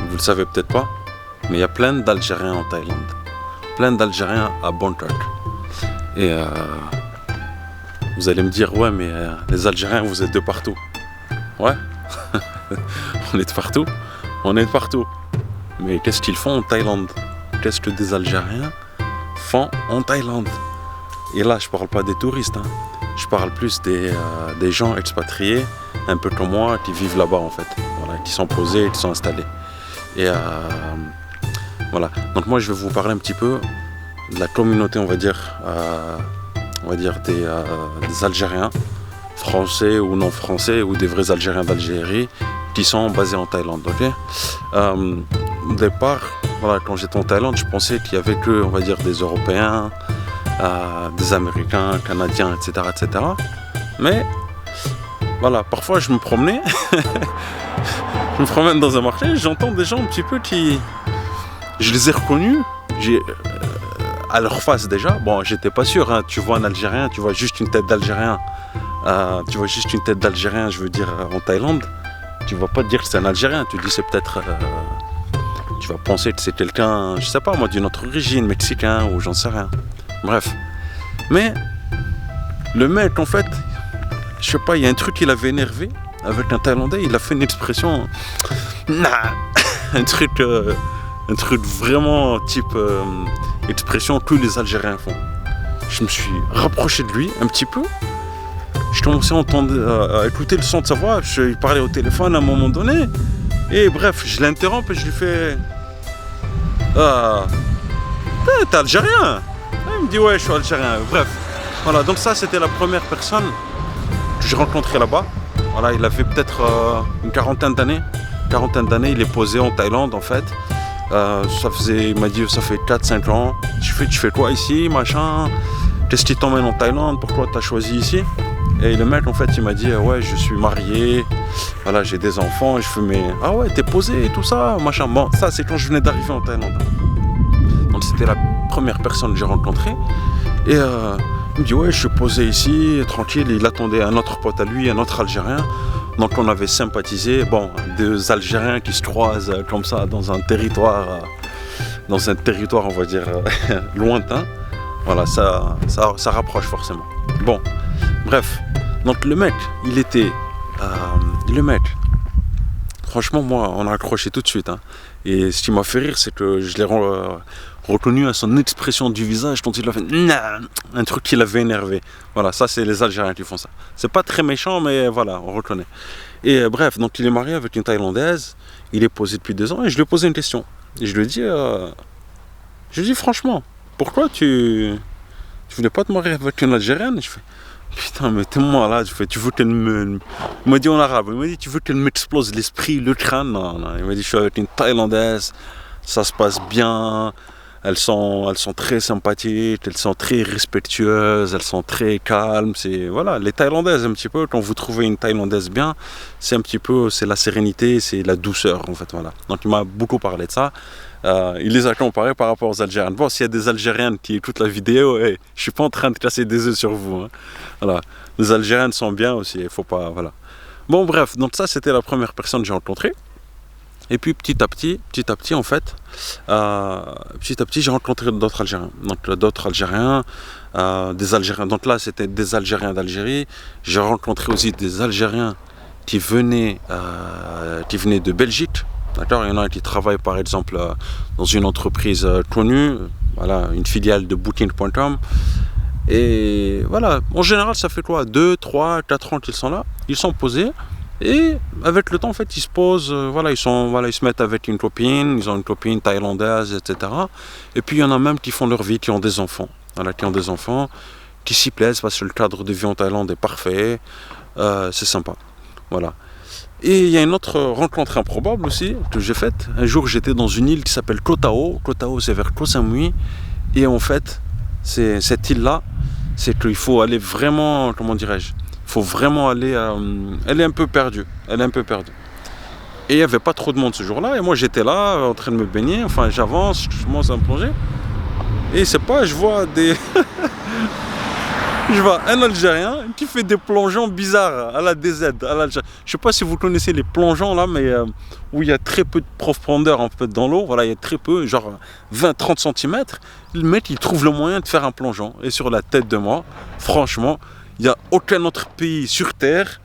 vous le savez peut-être pas, mais il y a plein d'Algériens en Thaïlande. Plein d'Algériens à Bangkok. Et vous allez me dire, ouais, mais les Algériens, vous êtes de partout. Ouais, on est de partout. On est de partout. Mais qu'est-ce qu'ils font en Thaïlande? Qu'est-ce que des Algériens font en Thaïlande? Et là, je parle pas des touristes, hein. Je parle plus des gens expatriés, un peu comme moi, qui vivent là-bas en fait. Voilà, qui sont posés, qui sont installés. Et voilà. Donc moi, je vais vous parler un petit peu de la communauté, on va dire des Algériens, français ou non français, ou des vrais Algériens d'Algérie, qui sont basés en Thaïlande. Okay, au départ, voilà, quand j'étais en Thaïlande, je pensais qu'il y avait que, on va dire, des Européens, des Américains, Canadiens, etc., etc. Mais voilà, parfois je me promenais, je me promène dans un marché, j'entends des gens un petit peu qui, je les ai reconnus, à leur face déjà. Bon, j'étais pas sûr, hein. Tu vois un Algérien, tu vois juste une tête d'Algérien, je veux dire, en Thaïlande, tu vas pas te dire que c'est un Algérien, tu dis c'est peut-être, tu vas penser que c'est quelqu'un, je sais pas moi, d'une autre origine, mexicain ou j'en sais rien. Bref. Mais le mec, en fait, je sais pas, il y a un truc qui l'avait énervé avec un Thaïlandais, il a fait une expression, un truc vraiment type expression que les Algériens font. Je me suis rapproché de lui un petit peu. Je commençais à entendre, à écouter le son de sa voix. Il parlait au téléphone à un moment donné. Et bref, je l'interromps et je lui fais t'es Algérien? Il me dit ouais, je suis Algérien. Bref, voilà. Donc ça, c'était la première personne que j'ai rencontrée là-bas. Voilà, il avait peut-être une quarantaine d'années. Il est posé en Thaïlande en fait. Il m'a dit ça fait 4-5 ans. Tu fais quoi ici, machin? Qu'est-ce qui t'emmène en Thaïlande? Pourquoi t'as choisi ici? Et le mec en fait il m'a dit ouais, je suis marié, voilà, j'ai des enfants. Et je fais mais ah ouais, t'es posé et tout ça, machin. Bon, ça c'est quand je venais d'arriver en Thaïlande. Donc c'était la première personne que j'ai rencontrée. Et il me dit ouais, je suis posé ici, tranquille. Il attendait un autre pote à lui, un autre Algérien. Donc on avait sympathisé, bon, deux Algériens qui se croisent comme ça dans un territoire on va dire lointain. Voilà, ça rapproche forcément. Bon, bref, donc le mec, franchement moi, on a accroché tout de suite. Hein. Et ce qui m'a fait rire, c'est que je l'ai reconnu à son expression du visage quand il a fait un truc qui l'avait énervé. Voilà, ça c'est les Algériens qui font ça. C'est pas très méchant, mais voilà, on reconnaît. Et bref, donc il est marié avec une Thaïlandaise, il est posé depuis 2 ans, et je lui ai posé une question. Et je lui ai dit franchement, pourquoi tu voulais pas te marier avec une Algérienne? Je fais putain, mais t'es malade. Je fais, tu veux qu'elle me. Il m'a dit en arabe, il m'a dit tu veux qu'elle m'explose l'esprit, le crâne? Non. Il m'a dit je suis avec une Thaïlandaise, ça se passe bien. Elles sont très sympathiques, elles sont très respectueuses, elles sont très calmes. C'est voilà, les Thaïlandaises un petit peu. Quand vous trouvez une Thaïlandaise bien, c'est un petit peu, c'est la sérénité, c'est la douceur en fait. Voilà. Donc il m'a beaucoup parlé de ça. Il les a comparés par rapport aux Algériennes. Bon, s'il y a des Algériennes qui écoutent la vidéo, je suis pas en train de casser des œufs sur vous. Hein. Voilà, les Algériennes sont bien aussi. Il faut pas, voilà. Bon bref, donc ça c'était la première personne que j'ai rencontrée. Et puis petit à petit en fait, j'ai rencontré d'autres Algériens. Donc d'autres Algériens, des Algériens. Donc là c'était des Algériens d'Algérie. J'ai rencontré aussi des Algériens qui venaient de Belgique. D'accord, il y en a qui travaillent par exemple dans une entreprise connue, voilà, une filiale de Booking.com. Et voilà, en général ça fait quoi, 2, 3, 4 ans qu'ils sont là, ils sont posés. Et avec le temps, en fait, ils se posent, ils se mettent avec une copine, ils ont une copine thaïlandaise, etc. Et puis il y en a même qui font leur vie, qui ont des enfants, qui s'y plaisent parce que le cadre de vie en Thaïlande est parfait, c'est sympa, voilà. Et il y a une autre rencontre improbable aussi que j'ai faite. Un jour, j'étais dans une île qui s'appelle Koh Tao. Koh Tao, c'est vers Koh Samui. Et en fait, cette île-là, c'est qu'il faut aller vraiment, comment dirais-je, il faut vraiment aller, elle est un peu perdue. Et il n'y avait pas trop de monde ce jour-là. Et moi, j'étais là, en train de me baigner. Enfin, j'avance, je commence à me plonger. Et c'est pas, je vois des... Je vois un Algérien qui fait des plongeons bizarres à la DZ, à l'Algérie. Je sais pas si vous connaissez les plongeons là, mais où il y a très peu de profondeur en fait dans l'eau. Voilà, il y a très peu, genre 20-30 cm. Le mec, il trouve le moyen de faire un plongeon. Et sur la tête de moi, franchement, il n'y a aucun autre pays sur Terre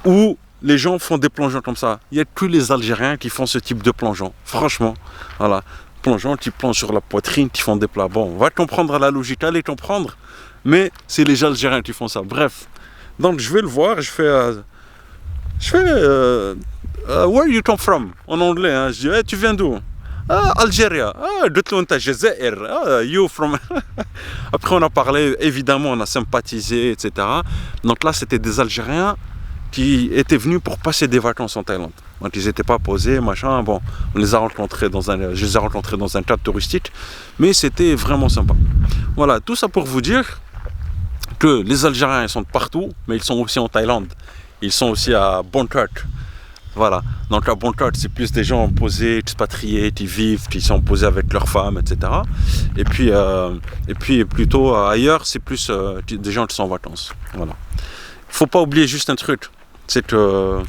où les gens font des plongeons comme ça. Il n'y a que les Algériens qui font ce type de plongeon. Franchement, voilà. Plongeons, qui plongent sur la poitrine, qui font des plats. Bon, on va comprendre la logique, allez comprendre. Mais c'est les Algériens qui font ça. Bref. Donc je vais le voir, je fais where you come from en anglais. Hein. Je dis, hey, tu viens d'où? Ah, Algérie. Ah, de Jazair. Ah, you from. Après on a parlé, évidemment, on a sympathisé, etc. Donc là, c'était des Algériens qui étaient venus pour passer des vacances en Thaïlande. Donc ils n'étaient pas posés, machin. Bon, je les ai rencontrés dans un cadre touristique, mais c'était vraiment sympa. Voilà, tout ça pour vous dire que les Algériens ils sont de partout, mais ils sont aussi en Thaïlande. Ils sont aussi à Bangkok. Voilà. Donc à Bangkok, c'est plus des gens posés, expatriés, qui vivent, qui sont posés avec leurs femmes, etc. Et puis plutôt ailleurs, c'est plus des gens qui sont en vacances. Voilà. Faut pas oublier juste un truc, c'est que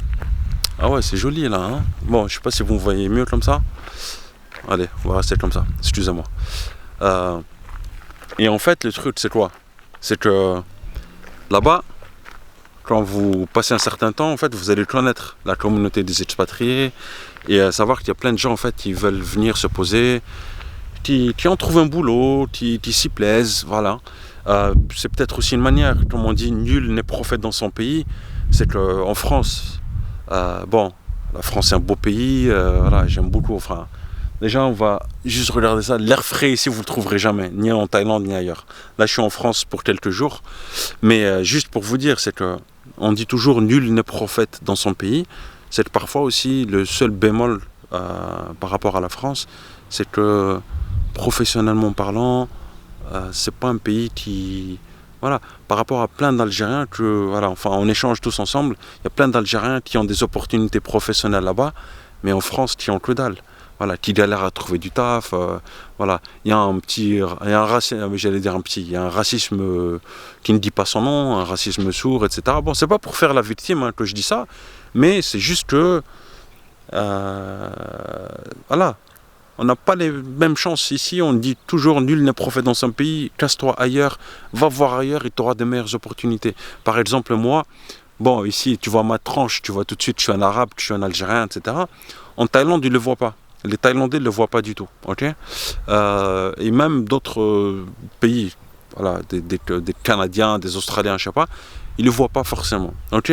ah ouais, c'est joli là. Hein, bon, je sais pas si vous me voyez mieux comme ça. Allez, on va rester comme ça. Excusez-moi. Et en fait, le truc, c'est quoi? C'est que là-bas, quand vous passez un certain temps, en fait, vous allez connaître la communauté des expatriés et savoir qu'il y a plein de gens en fait qui veulent venir se poser, qui en trouvent un boulot, qui s'y plaisent, voilà. C'est peut-être aussi une manière, comme on dit, nul n'est prophète dans son pays. C'est qu'en France, bon, la France c'est un beau pays, voilà, j'aime beaucoup. Enfin, déjà, on va juste regarder ça. L'air frais ici, vous ne le trouverez jamais, ni en Thaïlande ni ailleurs. Là, je suis en France pour quelques jours, mais juste pour vous dire, c'est que on dit toujours nul n'est prophète dans son pays. C'est que parfois aussi le seul bémol par rapport à la France, c'est que professionnellement parlant, c'est pas un pays qui, voilà, par rapport à plein d'Algériens que, voilà, enfin, on échange tous ensemble. Il y a plein d'Algériens qui ont des opportunités professionnelles là-bas, mais en France, qui ont que dalle. Voilà, qui galèrent à trouver du taf. Voilà, il y a un racisme qui ne dit pas son nom, un racisme sourd, etc. Bon, c'est pas pour faire la victime hein, que je dis ça, mais c'est juste que, voilà. On n'a pas les mêmes chances ici, on dit toujours nul n'est prophète dans son pays, casse-toi ailleurs, va voir ailleurs et tu auras de meilleures opportunités. Par exemple moi, bon ici tu vois ma tranche, tu vois tout de suite je suis un arabe, je suis un algérien, etc. En Thaïlande ils ne le voient pas, les Thaïlandais ne le voient pas du tout, ok. Et même d'autres pays, voilà, des Canadiens, des Australiens, je sais pas, ils ne le voient pas forcément, ok.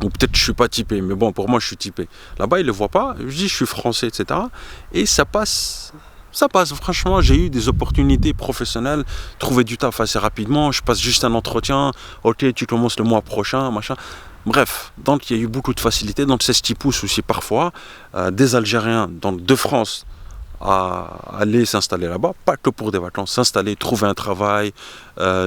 Ou peut-être que je ne suis pas typé, mais bon, pour moi, je suis typé. Là-bas, ils ne le voient pas. Je dis, je suis français, etc. Et ça passe. Ça passe. Franchement, j'ai eu des opportunités professionnelles, trouver du taf assez rapidement. Je passe juste un entretien. Ok, tu commences le mois prochain, machin. Bref, donc il y a eu beaucoup de facilité. Donc c'est ce qui pousse aussi parfois des Algériens de France à aller s'installer là-bas, pas que pour des vacances, s'installer, trouver un travail,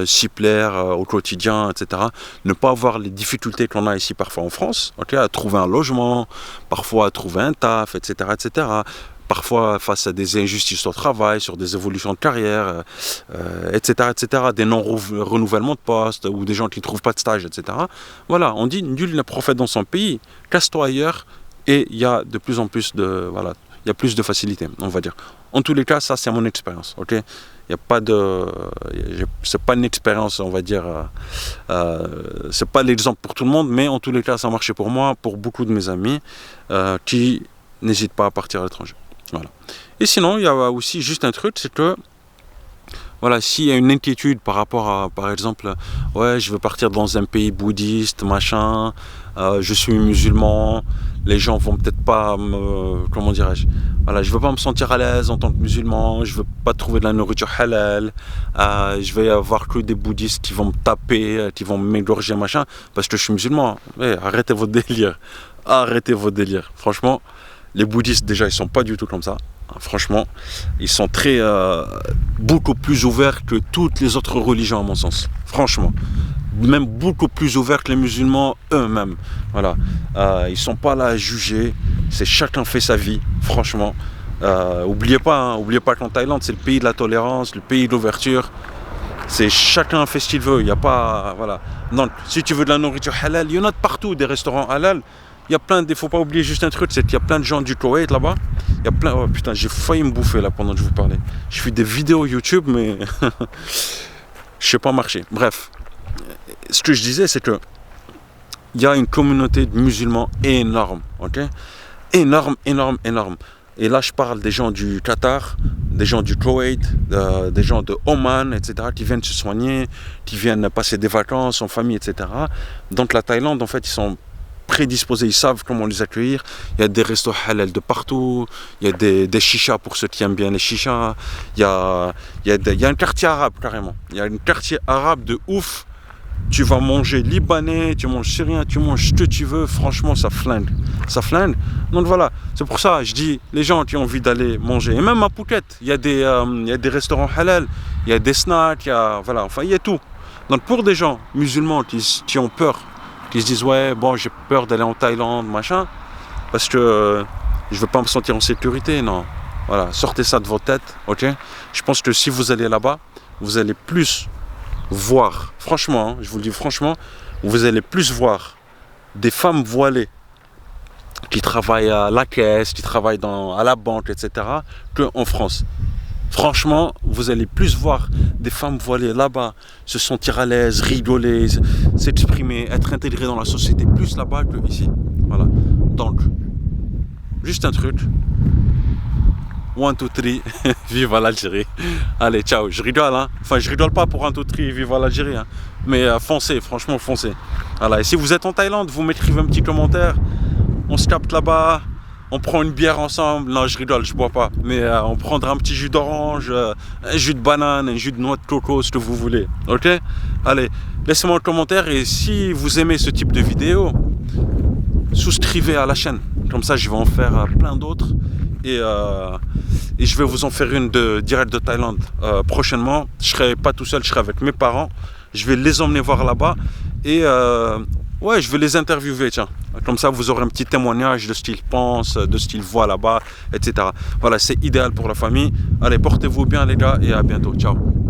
s'y plaire au quotidien, etc. Ne pas avoir les difficultés qu'on a ici parfois en France, okay, à trouver un logement, parfois à trouver un taf, etc., etc. Parfois face à des injustices au travail, sur des évolutions de carrière, etc., etc., des non-renouvellements de postes ou des gens qui ne trouvent pas de stage, etc. Voilà, on dit nul n'est prophète dans son pays, casse-toi ailleurs et il y a de plus en plus de... Voilà, il y a plus de facilité, on va dire. En tous les cas, ça c'est mon expérience, ok. Il y a pas de, c'est pas une expérience, on va dire, c'est pas l'exemple pour tout le monde, mais en tous les cas, ça a marché pour moi, pour beaucoup de mes amis qui n'hésitent pas à partir à l'étranger. Voilà. Et sinon, il y a aussi juste un truc, c'est que voilà, s'il y a une inquiétude par rapport à, par exemple, ouais, je veux partir dans un pays bouddhiste, machin, je suis musulman, les gens vont peut-être pas me, comment dirais-je, voilà, je veux pas me sentir à l'aise en tant que musulman, je veux pas trouver de la nourriture halal, je vais avoir que des bouddhistes qui vont me taper, qui vont m'égorger, machin, parce que je suis musulman. Ouais, arrêtez votre délire, franchement, les bouddhistes déjà ils sont pas du tout comme ça. Franchement, ils sont beaucoup plus ouverts que toutes les autres religions à mon sens. Franchement, même beaucoup plus ouverts que les musulmans eux-mêmes. Voilà, ils sont pas là à juger. C'est chacun fait sa vie. Franchement, oubliez pas qu'en Thaïlande c'est le pays de la tolérance, le pays de l'ouverture. C'est chacun fait ce qu'il veut, il n'y a pas... Voilà. Donc, si tu veux de la nourriture halal, il y en a de partout, des restaurants halal. Il y a plein de... Faut pas oublier juste un truc, c'est qu'il y a plein de gens du Koweït là-bas. Il y a plein... Oh putain, j'ai failli me bouffer là pendant que je vous parlais. Je fais des vidéos YouTube, mais... je sais pas marcher. Bref. Ce que je disais, c'est que... Il y a une communauté de musulmans énorme, ok? Énorme, énorme, énorme. Et là, je parle des gens du Qatar, des gens du Koweït, des gens de Oman, etc., qui viennent se soigner, qui viennent passer des vacances en famille, etc. Donc la Thaïlande, en fait, ils sont prédisposés, ils savent comment les accueillir. Il y a des restos halal de partout, il y a des chichas pour ceux qui aiment bien les chichas. Il y a un quartier arabe, carrément. Il y a un quartier arabe de ouf. Tu vas manger libanais, tu manges syrien, tu manges ce que tu veux, franchement ça flingue. Ça flingue. Donc voilà, c'est pour ça je dis, les gens qui ont envie d'aller manger, et même à Phuket, il y a des restaurants halal, il y a des snacks, voilà, enfin il y a tout. Donc pour des gens musulmans qui ont peur, qui se disent ouais bon j'ai peur d'aller en Thaïlande, machin, parce que je veux pas me sentir en sécurité, non. Voilà, sortez ça de votre tête, ok. Je pense que si vous allez là-bas, vous allez plus voir, franchement, hein, je vous le dis franchement, vous allez plus voir des femmes voilées qui travaillent à la caisse, qui travaillent à la banque, etc., qu'en France. Franchement, vous allez plus voir des femmes voilées là-bas, se sentir à l'aise, rigoler, s'exprimer, être intégrées dans la société, plus là-bas que ici. Voilà. Donc, juste un truc. 1, 2, 3, vive l'Algérie. Allez, ciao. Je rigole, hein. Enfin, je rigole pas pour 1, 2, 3, vive l'Algérie. Hein. Mais foncez, franchement, foncez. Voilà. Et si vous êtes en Thaïlande, vous m'écrivez un petit commentaire. On se capte là-bas. On prend une bière ensemble. Non, je rigole, je bois pas. Mais on prendra un petit jus d'orange, un jus de banane, un jus de noix de coco, ce que vous voulez. Ok? Allez, laissez-moi un commentaire. Et si vous aimez ce type de vidéo, souscrivez à la chaîne. Comme ça, je vais en faire plein d'autres. Et je vais vous en faire une direct de Thaïlande prochainement. Je serai pas tout seul, je serai avec mes parents. Je vais les emmener voir là-bas et ouais, je vais les interviewer, tiens. Comme ça, vous aurez un petit témoignage de ce qu'ils pensent, de ce qu'ils voient là-bas, etc. Voilà, c'est idéal pour la famille. Allez, portez-vous bien les gars et à bientôt. Ciao.